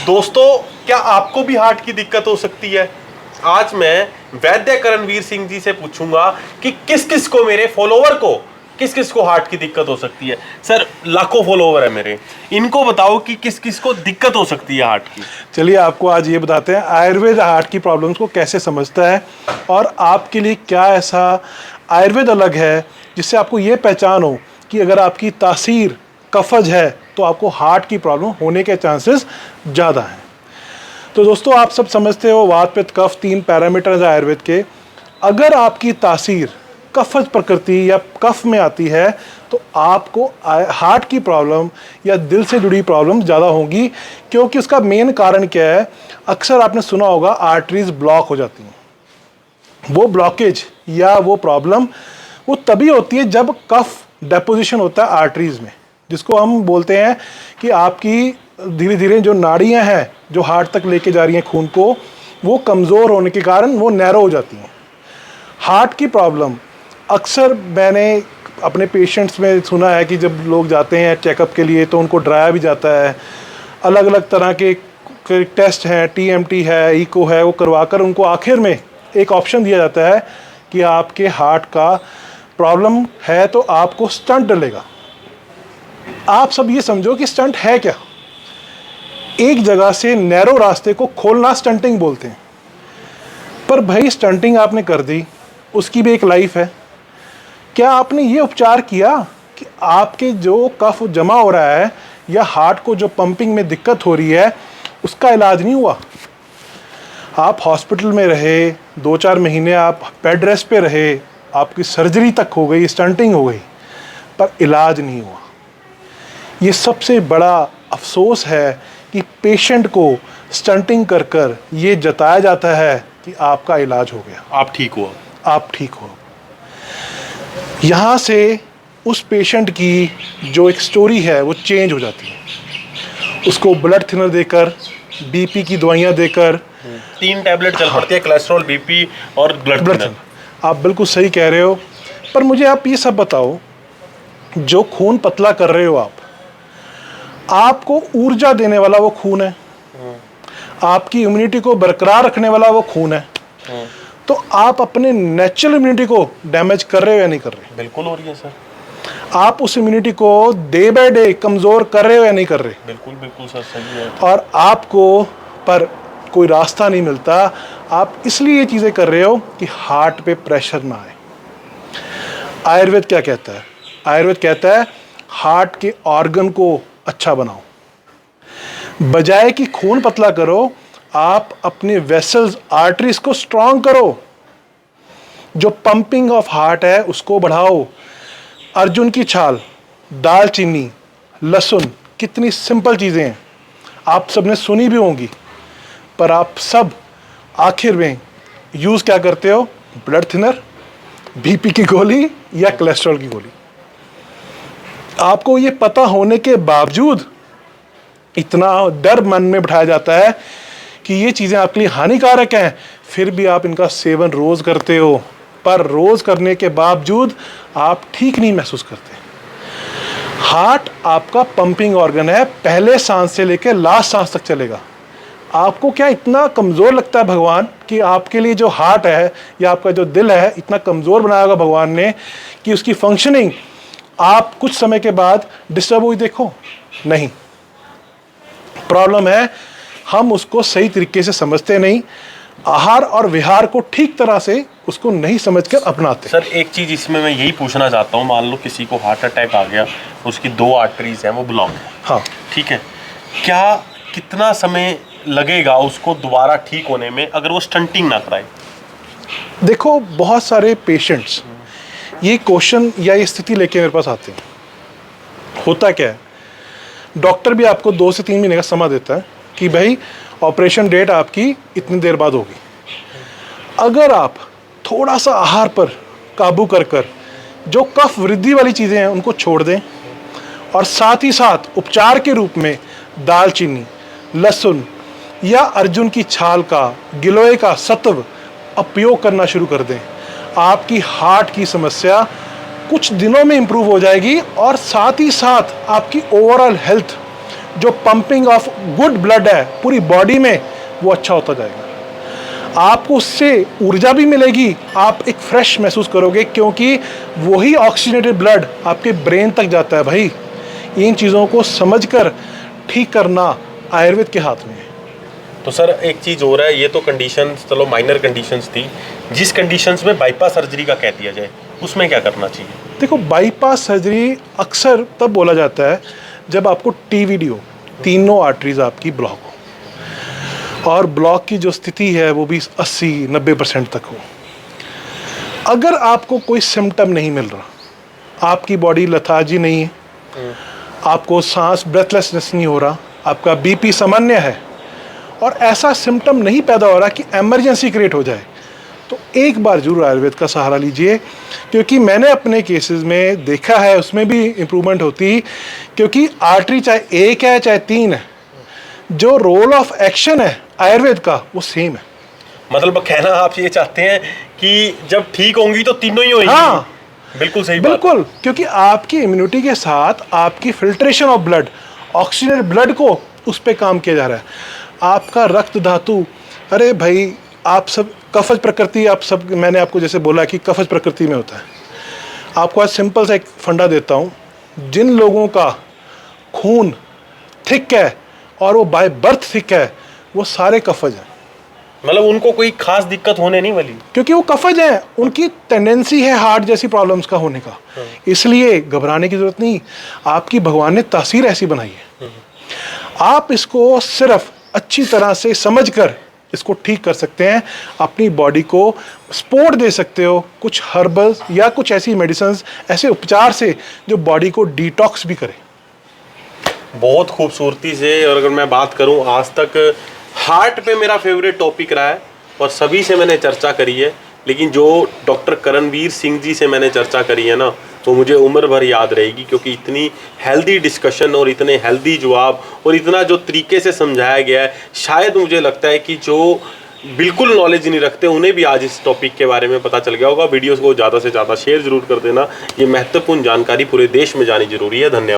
दोस्तों, क्या आपको भी हार्ट की दिक्कत हो सकती है? आज मैं वैद्य करणवीर सिंह जी से पूछूंगा कि किस किस को, मेरे फॉलोवर को, किस किस को हार्ट की दिक्कत हो सकती है। सर, लाखों फॉलोवर है मेरे, इनको बताओ कि किस किस को दिक्कत हो सकती है हार्ट की। चलिए आपको आज ये बताते हैं आयुर्वेद हार्ट की प्रॉब्लम्स को कैसे समझता है और आपके लिए क्या ऐसा आयुर्वेद अलग है जिससे आपको ये पहचान हो कि अगर आपकी तासीर कफज है तो आपको हार्ट की प्रॉब्लम होने के चांसेस ज़्यादा हैं। तो दोस्तों, आप सब समझते हो वात पित्त कफ 3 पैरामीटर्स आयुर्वेद के। अगर आपकी तासीर कफज प्रकृति या कफ में आती है तो आपको हार्ट की प्रॉब्लम या दिल से जुड़ी प्रॉब्लम ज़्यादा होंगी, क्योंकि उसका मेन कारण क्या है? अक्सर आपने सुना होगा आर्टरीज ब्लॉक हो जाती हैं। वो ब्लॉकेज या वो प्रॉब्लम वो तभी होती है जब कफ डेपोजिशन होता है आर्टरीज में, जिसको हम बोलते हैं कि आपकी धीरे धीरे जो नाड़ियां हैं जो हार्ट तक लेके जा रही हैं खून को, वो कमज़ोर होने के कारण वो नैरो हो जाती हैं। हार्ट की प्रॉब्लम अक्सर मैंने अपने पेशेंट्स में सुना है कि जब लोग जाते हैं चेकअप के लिए तो उनको डराया भी जाता है। अलग अलग तरह के टेस्ट हैं, टीएमटी है, इको है, वो करवाकर उनको आखिर में एक ऑप्शन दिया जाता है कि आपके हार्ट का प्रॉब्लम है तो आपको स्टंट डलेगा। आप सब ये समझो कि स्टंट है क्या? एक जगह से नैरो रास्ते को खोलना स्टंटिंग बोलते हैं। पर भाई, स्टंटिंग आपने कर दी, उसकी भी एक लाइफ है। क्या आपने ये उपचार किया कि आपके जो कफ जमा हो रहा है या हार्ट को जो पंपिंग में दिक्कत हो रही है उसका इलाज नहीं हुआ? आप हॉस्पिटल में रहे, 2-4 महीने आप बेड रेस्ट पे रहे, आपकी सर्जरी तक हो गई, स्टंटिंग हो गई, पर इलाज नहीं हुआ। ये सबसे बड़ा अफसोस है कि पेशेंट को स्टंटिंग कर कर ये जताया जाता है कि आपका इलाज हो गया, आप ठीक हो, आप ठीक हो। यहाँ से उस पेशेंट की जो एक स्टोरी है वो चेंज हो जाती है। उसको ब्लड थिनर देकर, बीपी की दवाइयाँ देकर, 3 टैबलेट चल पड़ती है, कोलेस्ट्रॉल, बीपी और ब्लड थिनर। आप बिल्कुल सही कह रहे हो। पर मुझे आप ये सब बताओ, जो खून पतला कर रहे हो आपको ऊर्जा देने वाला वो खून है, आपकी इम्यूनिटी को बरकरार रखने वाला वो खून है, तो आप अपने नेचुरल इम्यूनिटी को डैमेज कर रहे हो या नहीं कर रहे? बिल्कुल हो रही है सर। आप उस इम्यूनिटी को डे बाय डे कमज़ोर कर रहे हो या नहीं कर रहे? बिल्कुल बिल्कुल सर, सही है। और आपको पर कोई रास्ता नहीं मिलता। आप इसलिए ये चीज़ें कर रहे हो कि हार्ट पे प्रेशर ना आए। आयुर्वेद क्या कहता है? आयुर्वेद कहता है हार्ट के ऑर्गन को अच्छा बनाओ। बजाय कि खून पतला करो, आप अपने वेसल्स, आर्टरीज को स्ट्रांग करो। जो पंपिंग ऑफ हार्ट है उसको बढ़ाओ। अर्जुन की छाल, दालचीनी, लहसुन, कितनी सिंपल चीज़ें हैं, आप सबने सुनी भी होंगी, पर आप सब आखिर में यूज़ क्या करते हो? ब्लड थिनर, बीपी की गोली या कोलेस्ट्रॉल की गोली। आपको ये पता होने के बावजूद इतना डर मन में बिठाया जाता है कि ये चीज़ें आपके लिए हानिकारक हैं, फिर भी आप इनका सेवन रोज़ करते हो। पर रोज़ करने के बावजूद आप ठीक नहीं महसूस करते। हार्ट आपका पंपिंग ऑर्गन है, पहले सांस से लेकर लास्ट सांस तक चलेगा। आपको क्या इतना कमज़ोर लगता है भगवान कि आपके लिए जो हार्ट है या आपका जो दिल है इतना कमज़ोर बनाया होगा भगवान ने कि उसकी फंक्शनिंग आप कुछ समय के बाद डिस्टर्ब हुई देखो? नहीं। प्रॉब्लम है हम उसको सही तरीके से समझते नहीं, आहार और विहार को ठीक तरह से उसको नहीं समझकर अपनाते। सर, एक चीज़ इसमें मैं यही पूछना चाहता हूँ, मान लो किसी को हार्ट अटैक आ गया, उसकी 2 आर्टरीज हैं वो ब्लॉक है, हाँ ठीक है, क्या कितना समय लगेगा उसको दोबारा ठीक होने में अगर वो स्टंटिंग ना कराए? देखो, बहुत सारे पेशेंट्स ये क्वेश्चन या ये स्थिति लेके मेरे पास आते हैं। होता क्या है, डॉक्टर भी आपको 2 से 3 महीने का समय देता है कि भाई ऑपरेशन डेट आपकी इतनी देर बाद होगी। अगर आप थोड़ा सा आहार पर काबू कर कर जो कफ वृद्धि वाली चीज़ें हैं उनको छोड़ दें और साथ ही साथ उपचार के रूप में दालचीनी, लहसुन या अर्जुन की छाल का, गिलोय का सत्व उपयोग करना शुरू कर दें, आपकी हार्ट की समस्या कुछ दिनों में इंप्रूव हो जाएगी और साथ ही साथ आपकी ओवरऑल हेल्थ जो पंपिंग ऑफ गुड ब्लड है पूरी बॉडी में, वो अच्छा होता जाएगा। आपको उससे ऊर्जा भी मिलेगी, आप एक फ्रेश महसूस करोगे, क्योंकि वही ऑक्सीजनेटेड ब्लड आपके ब्रेन तक जाता है। भाई इन चीज़ों को समझकर ठीक करना आयुर्वेद के हाथ में है। तो सर एक चीज़ हो रहा है, ये तो कंडीशन चलो माइनर कंडीशंस थी, जिस कंडीशंस में बाईपास सर्जरी का कह दिया जाए उसमें क्या करना चाहिए? देखो, बाईपास सर्जरी अक्सर तब बोला जाता है जब आपको टीवीडी हो, तीनों आर्टरीज आपकी ब्लॉक हो, और ब्लॉक की जो स्थिति है वो भी 80-90% तक हो। अगर आपको कोई सिम्टम नहीं मिल रहा, आपकी बॉडी लथार्जी नहीं है, आपको सांस ब्रेथलेसनेस नहीं हो रहा, आपका बीपी सामान्य है, और ऐसा सिम्टम नहीं पैदा हो रहा कि इमरजेंसी क्रिएट हो जाए, तो एक बार जरूर आयुर्वेद का सहारा लीजिए। क्योंकि मैंने अपने केसेस में देखा है उसमें भी इम्प्रूवमेंट होती, क्योंकि आर्टरी चाहे एक है चाहे 3 है, जो रोल ऑफ एक्शन है आयुर्वेद का वो सेम है। मतलब कहना आप ये चाहते हैं कि जब ठीक होंगी तो तीनों ही होंगी? हाँ, बिल्कुल सही बात। बिल्कुल, क्योंकि आपकी इम्यूनिटी के साथ आपकी filtration of blood, oxygenated blood को उस पर काम किया जा रहा है। आपका रक्त धातु, अरे भाई आप सब कफज प्रकृति, आप सब, मैंने आपको जैसे बोला कि कफज प्रकृति में होता है। आपको आज सिंपल सा एक फंडा देता हूँ, जिन लोगों का खून थिक है और वो बाय बर्थ थिक है, वो सारे कफज हैं। मतलब उनको कोई खास दिक्कत होने नहीं वाली, क्योंकि वो कफज हैं, उनकी टेंडेंसी है हार्ट जैसी प्रॉब्लम्स का होने का। इसलिए घबराने की जरूरत नहीं, आपकी भगवान ने तासीर ऐसी बनाई है। आप इसको सिर्फ अच्छी तरह से समझकर इसको ठीक कर सकते हैं, अपनी बॉडी को सपोर्ट दे सकते हो कुछ हर्बल्स या कुछ ऐसी मेडिसिन्स, ऐसे उपचार से जो बॉडी को डिटॉक्स भी करे। बहुत खूबसूरती से। और अगर मैं बात करूं, आज तक हार्ट पे मेरा फेवरेट टॉपिक रहा है और सभी से मैंने चर्चा करी है, लेकिन जो डॉक्टर करणवीर सिंह जी से मैंने चर्चा करी है ना, तो मुझे उम्र भर याद रहेगी, क्योंकि इतनी हेल्दी डिस्कशन और इतने हेल्दी जवाब और इतना जो तरीके से समझाया गया है, शायद मुझे लगता है कि जो बिल्कुल नॉलेज नहीं रखते उन्हें भी आज इस टॉपिक के बारे में पता चल गया होगा। वीडियोस को ज़्यादा से ज़्यादा शेयर जरूर कर देना, ये महत्वपूर्ण जानकारी पूरे देश में जानी जरूरी है। धन्यवाद।